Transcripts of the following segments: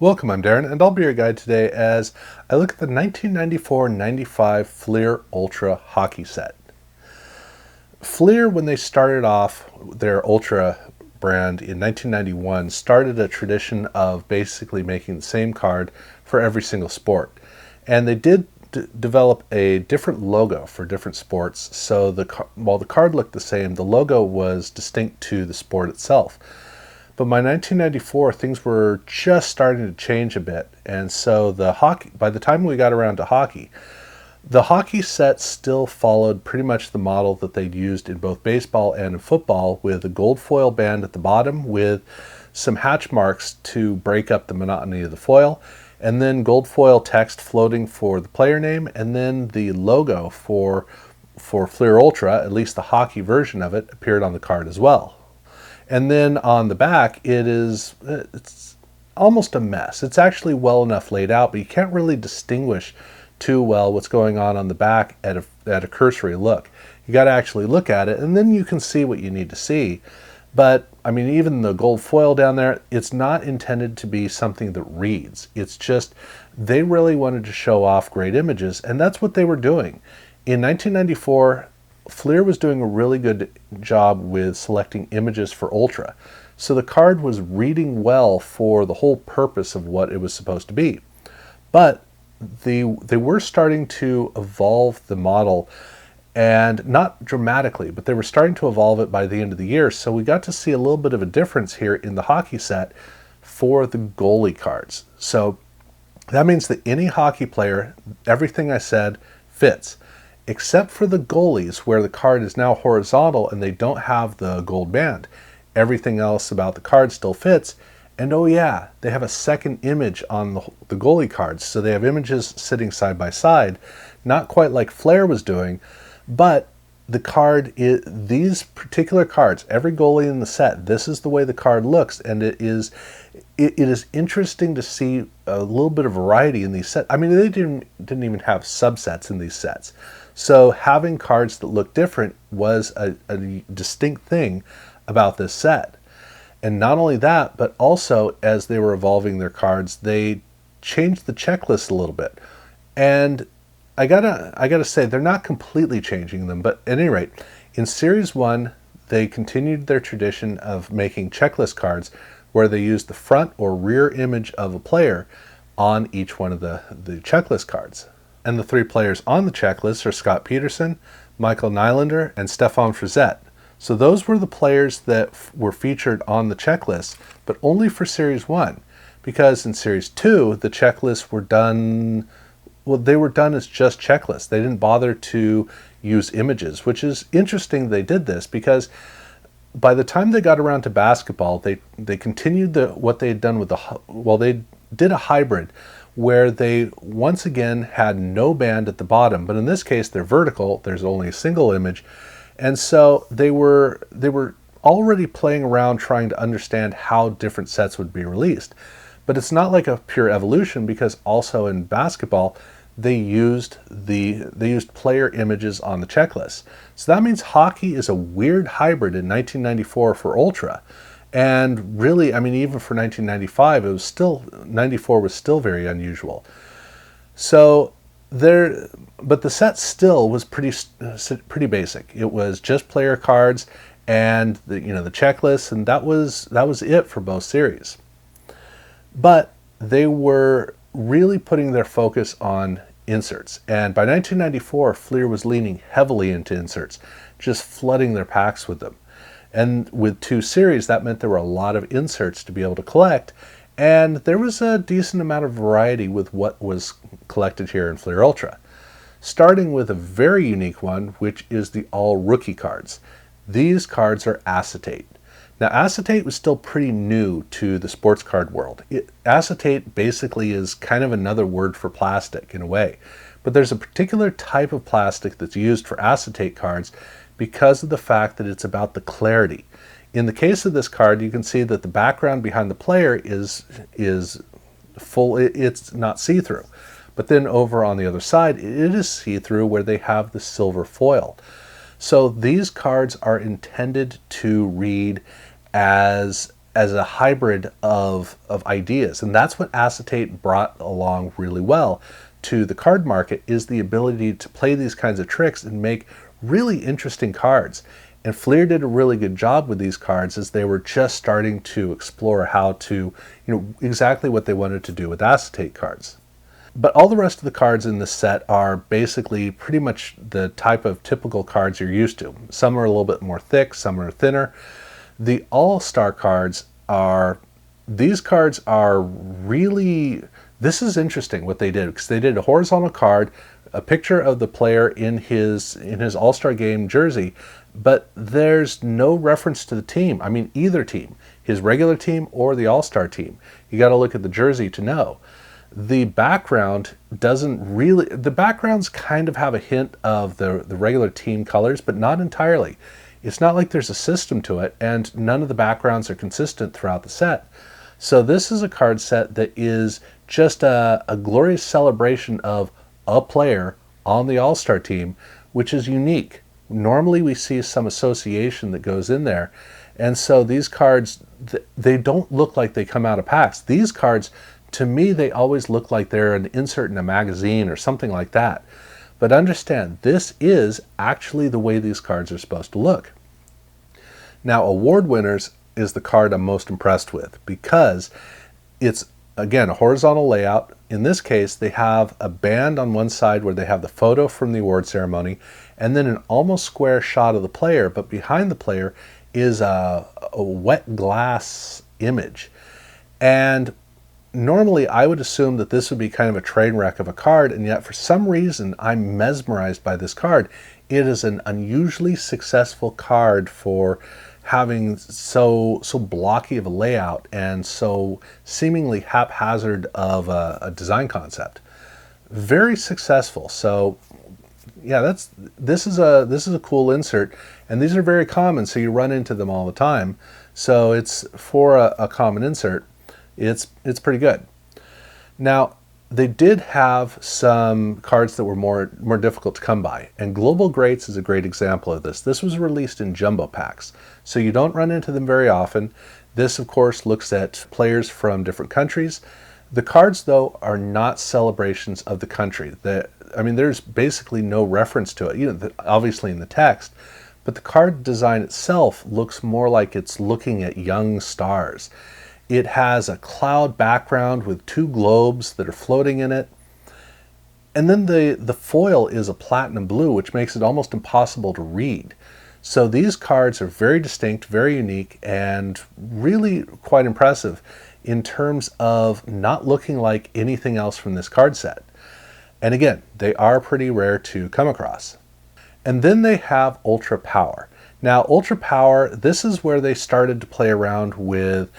Welcome, I'm Darren, and I'll be your guide today as I look at the 1994-95 Fleer Ultra hockey set. Fleer, when they started off their Ultra brand in 1991, started a tradition of basically making the same card for every single sport. And they did develop a different logo for different sports, so while the card looked the same, the logo was distinct to the sport itself. But by 1994, things were just starting to change a bit, and so by the time we got around to hockey, the hockey set still followed pretty much the model that they'd used in both baseball and in football, with a gold foil band at the bottom with some hatch marks to break up the monotony of the foil, and then gold foil text floating for the player name, and then the logo for Fleer Ultra, at least the hockey version of it, appeared on the card as well. And then on the back, it's almost a mess. It's actually well enough laid out, but you can't really distinguish too well what's going on the back at a cursory look. You got to actually look at it, and then you can see what you need to see. But I mean, even the gold foil down there, it's not intended to be something that reads. It's just they really wanted to show off great images, and that's what they were doing. In 1994, Fleer was doing a really good job with selecting images for Ultra. So the card was reading well for the whole purpose of what it was supposed to be. But they were starting to evolve the model, and not dramatically, but they were starting to evolve it by the end of the year. So we got to see a little bit of a difference here in the hockey set for the goalie cards. So that means that any hockey player, everything I said fits, except for the goalies, where the card is now horizontal and they don't have the gold band. Everything else about the card still fits. And oh yeah, they have a second image on the goalie cards. So they have images sitting side by side, not quite like Fleer was doing, but the card, these particular cards, every goalie in the set, this is the way the card looks, and it is interesting to see a little bit of variety in these sets. I mean, they didn't even have subsets in these sets. So having cards that look different was a distinct thing about this set. And not only that, but also as they were evolving their cards, they changed the checklist a little bit. And I gotta say, they're not completely changing them, but at any rate, in Series 1, they continued their tradition of making checklist cards where they used the front or rear image of a player on each one of the checklist cards. And the three players on the checklist are Scott Peterson, Michael Nylander, and Stefan Frizette. So those were the players that were featured on the checklist, but only for Series 1. Because in Series 2, the checklists were done, well, they were done as just checklists. They didn't bother to use images, which is interesting they did this, because by the time they got around to basketball, they continued what they had done with they did a hybrid where they once again had no band at the bottom, but in this case they're vertical, there's only a single image, and so they were already playing around trying to understand how different sets would be released. But it's not like a pure evolution, because also in basketball they used player images on the checklist. So that means hockey is a weird hybrid in 1994 for Ultra. And really, I mean, even for 1995, 94 was still very unusual. So but the set still was pretty basic. It was just player cards and the checklists, and that was it for both series. But they were really putting their focus on inserts. And by 1994, Fleer was leaning heavily into inserts, just flooding their packs with them. And with 2 series, that meant there were a lot of inserts to be able to collect, and there was a decent amount of variety with what was collected here in Fleer Ultra. Starting with a very unique one, which is the all-rookie cards. These cards are acetate. Now, acetate was still pretty new to the sports card world. Acetate basically is kind of another word for plastic in a way, but there's a particular type of plastic that's used for acetate cards because of the fact that it's about the clarity. In the case of this card, you can see that the background behind the player is full, it's not see-through. But then over on the other side, it is see-through where they have the silver foil. So these cards are intended to read as as a hybrid of ideas. And that's what acetate brought along really well to the card market, is the ability to play these kinds of tricks and make really interesting cards. And Fleer did a really good job with these cards as they were just starting to explore how to, exactly what they wanted to do with acetate cards. But all the rest of the cards in this set are basically pretty much the type of typical cards you're used to. Some are a little bit more thick, some are thinner. The all-star cards these cards are really, this is interesting what they did, because they did a horizontal card, a picture of the player in his all-star game jersey, but there's no reference to the team. I mean, either team, his regular team or the all-star team. You got to look at the jersey to know. The background the backgrounds kind of have a hint of the regular team colors, but not entirely. It's not like there's a system to it, and none of the backgrounds are consistent throughout the set. So this is a card set that is just a glorious celebration of a player on the All-Star team, which is unique. Normally we see some association that goes in there, and so these cards, they don't look like they come out of packs. These cards, to me, they always look like they're an insert in a magazine or something like that. But understand, this is actually the way these cards are supposed to look. Now, award winners is the card I'm most impressed with, because it's, again, a horizontal layout. In this case, they have a band on one side where they have the photo from the award ceremony, and then an almost square shot of the player, but behind the player is a wet glass image. And normally I would assume that this would be kind of a train wreck of a card, and yet for some reason I'm mesmerized by this card. It is an unusually successful card for having so blocky of a layout and so seemingly haphazard of a design concept. Very successful. So yeah, this is a cool insert, and these are very common, so you run into them all the time. So it's for a common insert. It's pretty good. Now, they did have some cards that were more difficult to come by, and Global Greats is a great example of this. This was released in jumbo packs, so you don't run into them very often. This, of course, looks at players from different countries. The cards, though, are not celebrations of the country. There's basically no reference to it, obviously in the text, but the card design itself looks more like it's looking at young stars. It has a cloud background with two globes that are floating in it. And then the foil is a platinum blue, which makes it almost impossible to read. So these cards are very distinct, very unique, and really quite impressive in terms of not looking like anything else from this card set. And again, they are pretty rare to come across. And then they have Ultra Power. Now, Ultra Power, this is where they started to play around with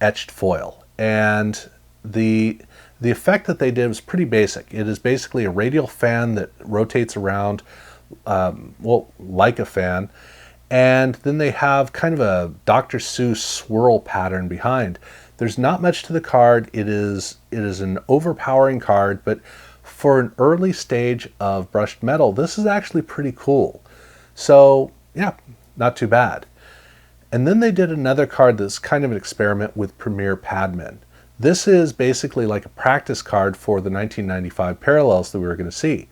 etched foil, and the effect that they did was pretty basic. It is basically a radial fan that rotates around, like a fan, and then they have kind of a Dr. Seuss swirl pattern behind. There's not much to the card. It is an overpowering card, but for an early stage of brushed metal, this is actually pretty cool. So yeah, not too bad. And then they did another card that's kind of an experiment with Premier Padman. This is basically like a practice card for the 1995 parallels that we were going to see.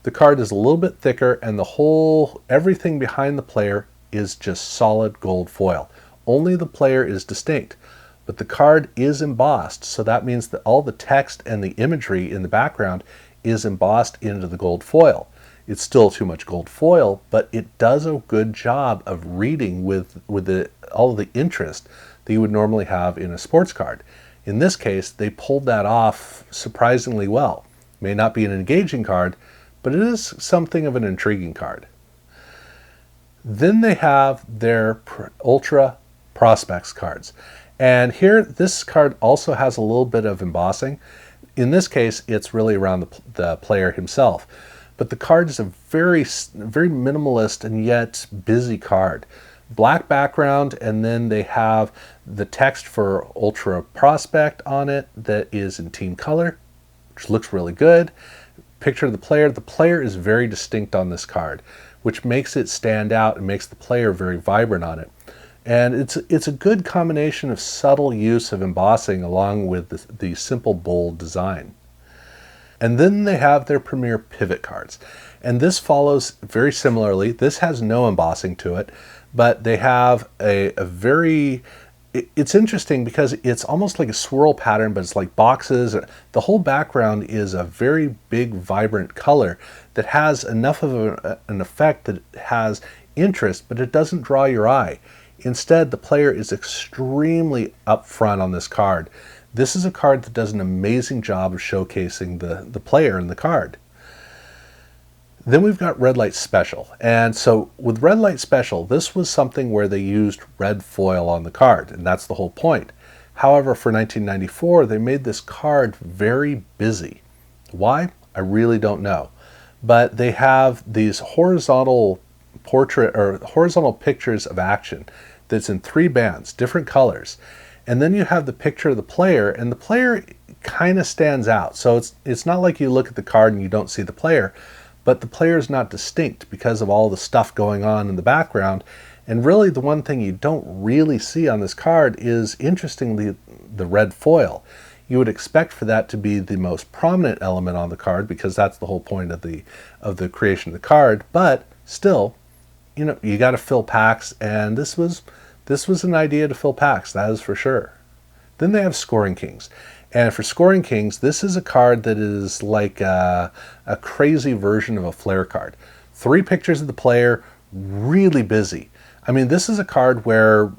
The card is a little bit thicker, and everything behind the player is just solid gold foil. Only the player is distinct, but the card is embossed, so that means that all the text and the imagery in the background is embossed into the gold foil. It's still too much gold foil, but it does a good job of reading with all of the interest that you would normally have in a sports card. In this case, they pulled that off surprisingly well. It may not be an engaging card, but it is something of an intriguing card. Then they have their Ultra Prospects cards. And here, this card also has a little bit of embossing. In this case, it's really around the player himself. But the card is a very, very minimalist and yet busy card. Black background, and then they have the text for Ultra Prospect on it that is in team color, which looks really good. Picture of the player. The player is very distinct on this card, which makes it stand out and makes the player very vibrant on it. And it's a good combination of subtle use of embossing along with the simple bold design. And then they have their premier pivot cards. And this follows very similarly. This has no embossing to it, but they have a very, it's interesting because it's almost like a swirl pattern, but it's like boxes. The whole background is a very big, vibrant color that has enough of an effect that it has interest, but it doesn't draw your eye. Instead, the player is extremely upfront on this card. This is a card that does an amazing job of showcasing the player in the card. Then we've got Red Light Special. And so with Red Light Special, this was something where they used red foil on the card, and that's the whole point. However, for 1994, they made this card very busy. Why? I really don't know. But they have these horizontal portrait or horizontal pictures of action that's in 3 bands, different colors. And then you have the picture of the player, and the player kind of stands out. So it's not like you look at the card and you don't see the player, but the player is not distinct because of all the stuff going on in the background. And really the one thing you don't really see on this card is, interestingly, the red foil. You would expect for that to be the most prominent element on the card because that's the whole point of the creation of the card, but still, you know, you got to fill packs, and this was an idea to fill packs, that is for sure. Then they have Scoring Kings. And for Scoring Kings, this is a card that is like a crazy version of a flair card. 3 pictures of the player, really busy. I mean, this is a card where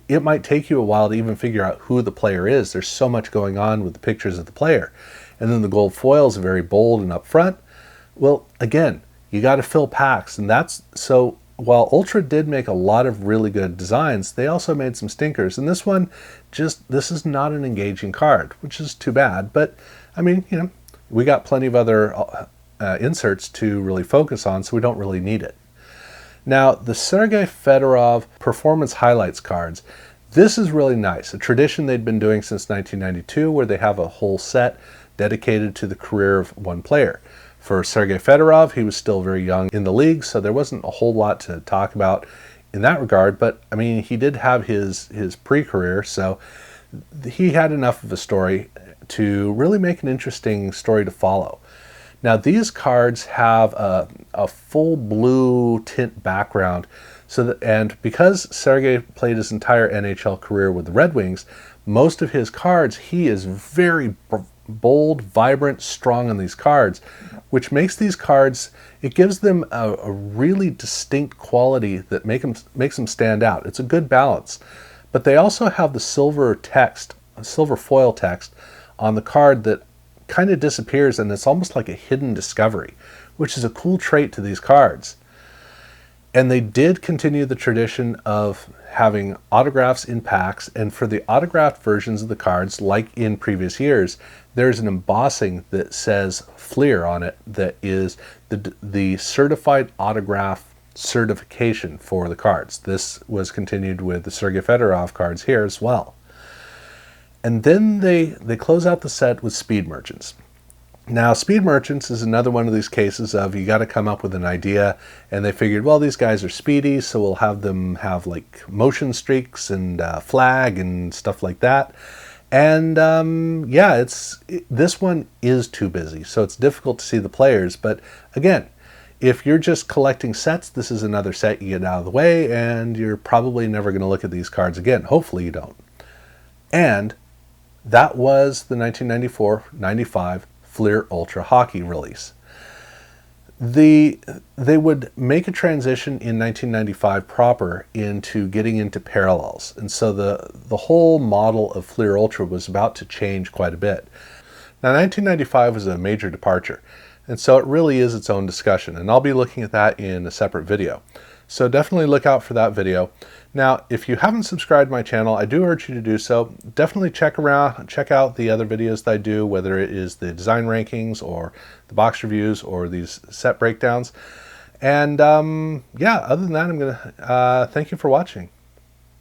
it might take you a while to even figure out who the player is. There's so much going on with the pictures of the player. And then the gold foils are very bold and upfront. Well, again, you got to fill packs, and that's so. While Ultra did make a lot of really good designs, they also made some stinkers. And this one, this is not an engaging card, which is too bad. But I mean, you know, we got plenty of other inserts to really focus on, so we don't really need it. Now, the Sergei Fedorov Performance Highlights cards, this is really nice. A tradition they'd been doing since 1992, where they have a whole set dedicated to the career of one player. For Sergei Fedorov, he was still very young in the league, so there wasn't a whole lot to talk about in that regard. But I mean, he did have his pre-career, so he had enough of a story to really make an interesting story to follow. Now, these cards have a full blue tint background, and because Sergei played his entire NHL career with the Red Wings, most of his cards, he is very bold, vibrant, strong on these cards, which makes these cards, it gives them a really distinct quality that makes them stand out. It's a good balance. But they also have the silver text, silver foil text on the card that kind of disappears, and it's almost like a hidden discovery, which is a cool trait to these cards. And they did continue the tradition of having autographs in packs, and for the autographed versions of the cards, like in previous years, there's an embossing that says Fleer on it that is the certified autograph certification for the cards. This was continued with the Sergei Fedorov cards here as well. And then they close out the set with Speed Merchants. Now, Speed Merchants is another one of these cases of you got to come up with an idea, and they figured, well, these guys are speedy, so we'll have them have like motion streaks and flag and stuff like that. And yeah, this one is too busy, so it's difficult to see the players. But again, if you're just collecting sets, this is another set you get out of the way, and you're probably never going to look at these cards again. Hopefully you don't. And that was the 1994-95 Fleer Ultra Hockey release. They would make a transition in 1995 proper into getting into parallels, and so the whole model of Fleer Ultra was about to change quite a bit. Now, 1995 was a major departure, and so it really is its own discussion, and I'll be looking at that in a separate video. So definitely look out for that video. Now, if you haven't subscribed to my channel, I do urge you to do so. Definitely check out the other videos that I do, whether it is the design rankings or the box reviews or these set breakdowns. And yeah, other than that, I'm gonna thank you for watching.